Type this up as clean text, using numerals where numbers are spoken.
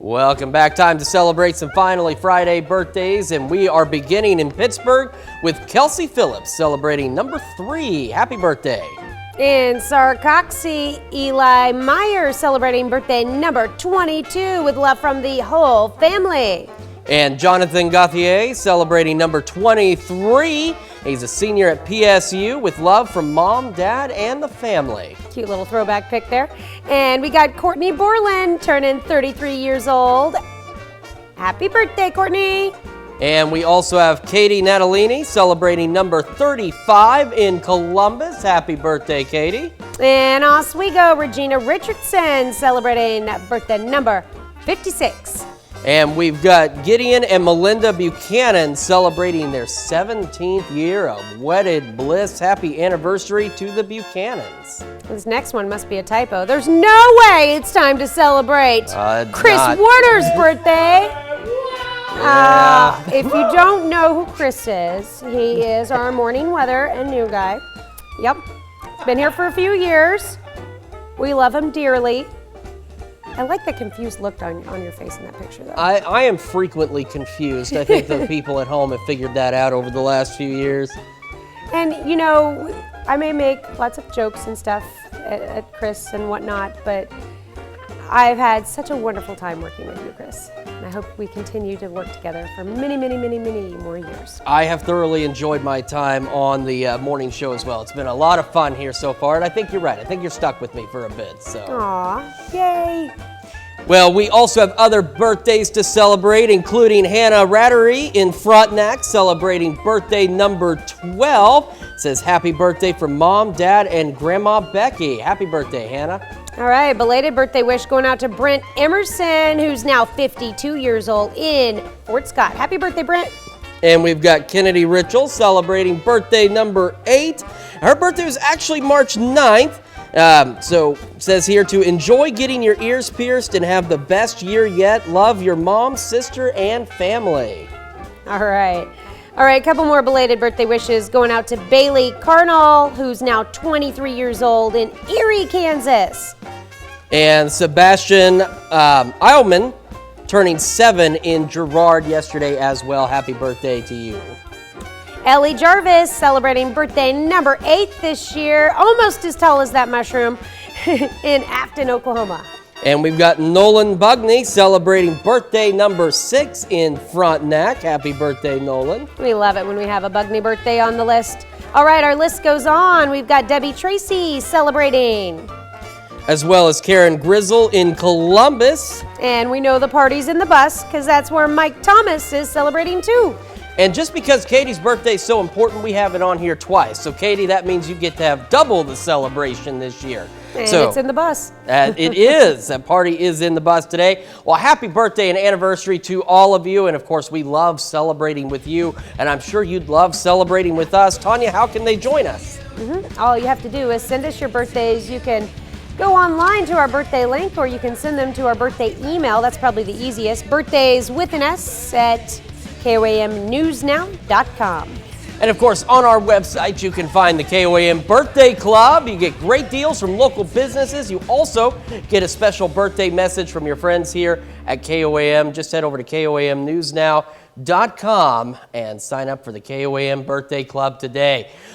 Welcome back. Time to celebrate some finally Friday birthdays, and we are beginning in Pittsburgh with Kelsey Phillips celebrating number 3. Happy birthday. In Sarcoxie, Eli Meyer celebrating birthday number 22 with love from the whole family. And Jonathan Gauthier celebrating number 23. He's a senior at PSU with love from mom, dad, and the family. Cute little throwback pic there. And we got Courtney Borland turning 33 years old. Happy birthday, Courtney. And we also have Katie Natalini celebrating number 35 in Columbus. Happy birthday, Katie. In Oswego, Regina Richardson celebrating birthday number 56. And we've got Gideon and Melinda Buchanan celebrating their 17th year of wedded bliss. Happy anniversary to the Buchanans. This next one must be a typo. There's no way it's time to celebrate Chris Warner's birthday. If you don't know who Chris is, he is our morning weather and new guy. Yep, been here for a few years. We love him dearly. I like the confused look on your face in that picture, though. I am frequently confused. I think the people at home have figured that out over the last few years. And, you know, I may make lots of jokes and stuff at Chris and whatnot, but I've had such a wonderful time working with you, Chris. And I hope we continue to work together for many, many, many, many more years. I have thoroughly enjoyed my time on the morning show as well. It's been a lot of fun here so far, and I think you're right. I think you're stuck with me for a bit. So. Aw, yay. Well, we also have other birthdays to celebrate, including Hannah Rattery in Frontenac celebrating birthday number 12. It says happy birthday from Mom, Dad, and Grandma Becky. Happy birthday, Hannah. All right, belated birthday wish going out to Brent Emerson, who's now 52 years old in Fort Scott. Happy birthday, Brent. And we've got Kennedy Ritchell celebrating birthday number 8. Her birthday was actually March 9th. So it says here to enjoy getting your ears pierced and have the best year yet. Love your mom, sister, and family. All right, a couple more belated birthday wishes going out to Bailey Carnall, who's now 23 years old in Erie, Kansas. And Sebastian Eilman turning 7 in Girard yesterday as well. Happy birthday to you. Ellie Jarvis celebrating birthday number 8 this year, almost as tall as that mushroom, in Afton, Oklahoma. And we've got Nolan Bugney celebrating birthday number 6 in Frontenac. Happy birthday, Nolan. We love it when we have a Bugney birthday on the list. All right, our list goes on. We've got Debbie Tracy celebrating. As well as Karen Grizzle in Columbus. And we know the party's in the bus because that's where Mike Thomas is celebrating too. And just because Katie's birthday is so important, we have it on here twice. So, Katie, that means you get to have double the celebration this year. And it's in the bus. It is. That party is in the bus today. Well, happy birthday and anniversary to all of you. And, of course, we love celebrating with you. And I'm sure you'd love celebrating with us. Tanya, how can they join us? All you have to do is send us your birthdays. You can go online to our birthday link, or you can send them to our birthday email. That's probably the easiest. Birthdays with an S at KOAMnewsnow.com. And of course, on our website, you can find the KOAM Birthday Club. You get great deals from local businesses. You also get a special birthday message from your friends here at KOAM. Just head over to KOAMnewsnow.com and sign up for the KOAM Birthday Club today.